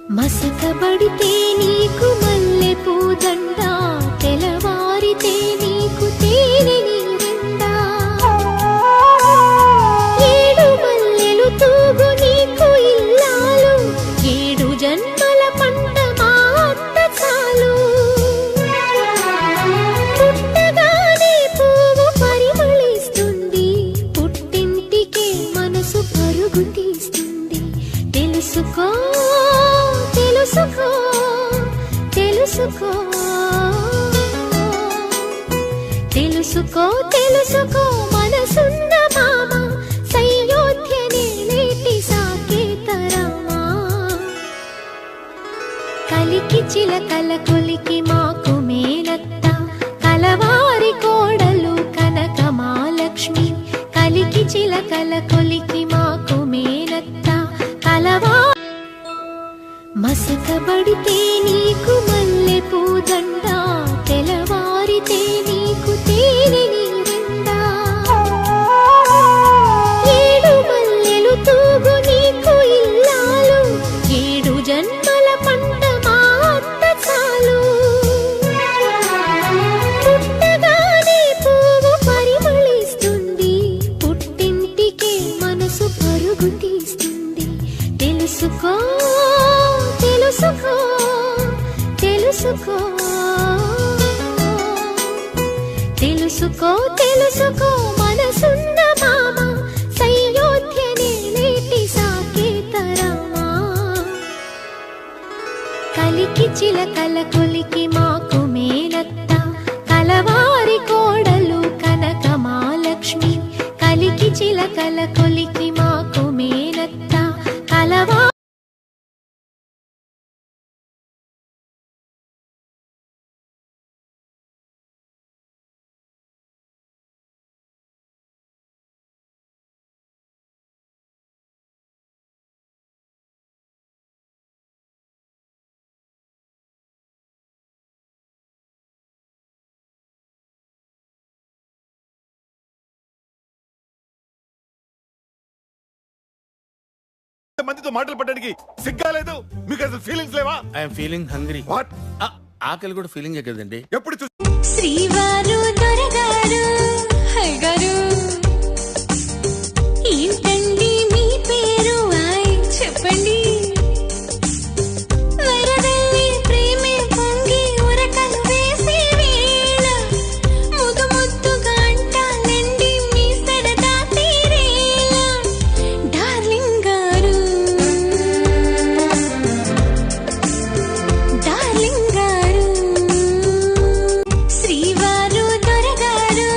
మసకబడితే నీకు మల్లె పూదండ, తెలవారితే నీకు తేనె నీరెండా. ఏడు మల్లెలు తూగు నీకు ఇల్లాలు, ఏడు జన్మల పంట మా అత్త చాలు. పుట్టగానే పువ్వు పరిమళిస్తుంది, పుట్టింటికే మనసు పరుగు తీస్తుంది. తెలుసుకో తెలుసుకో తెలుసుకో తెలుసుకో తెలుసుకో మనసున్న మామ, సయోధ్యనే నేటి సాకేతరామా. కలికి చిలకల కొలికి మాకు మేనత్త, కలవారి కోడలు కనక మహాలక్ష్మి. కలికి చిలకల కొలికి మాకు మేనత్త, కలవా. మసకబడితే నీకు మల్లె పూదండ, తెలవారితే నీకు తేనె నీరెండా. ఏడు మల్లెలు తూగు నీకు ఇల్లాలు, ఏడు జన్మల పంట మా అత్త చాలు. పుట్టగానే పువ్వు పరిమళిస్తుంది, పుట్టింటికే మనసు పరుగు తీస్తుంది. తెలుసుకో తెలుసుకో తెలుసుకో తెలుసుకో తెలుసుకో మనసున్న మామ, సయోధ్యనే నేటి సాకేతరామా. కలికి చిలకల కొలికి మాకు మేనత్త, కలవారి కోడలు కనక మహాలక్ష్మి. కలికి చిలకల కొలికి మాకు మేనత్త, కలవా. మందితో మాటలు పడడానికి సిగ్గాలేదు మీకు? అసలు ఫీలింగ్స్ లేవా? I'm feeling hungry. వాట్? ఆకలి కూడా ఫీలింగ్ కదండి. ఎప్పుడు శ్రీవారు దొరగారు హైగారు, ఏంటండి మీ పేరు? చెప్పండి. వరదల్లి ప్రేమే పొంగి ఉరకలు వేసే వేళ, ముద్దు ముద్దుగా అంటానండి మీ సరదా తీరేలా. డార్లింగ్ గారు డార్లింగ్ గారు, శ్రీవారు దొరగారు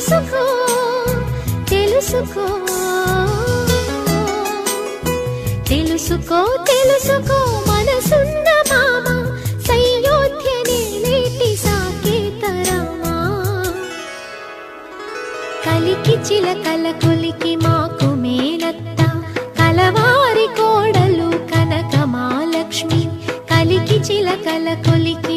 తెలుసుకో తెలుసుకో తెలుసుకో తెలుసుకో మనసున్న మామ సయోధ్యనే నేటి సాకేతరామా కలికి చిలకల కొలికి మాకు మేనత్త కలవారి కోడలు కనక మహాలక్ష్మి కలికి చిలకల కొలికి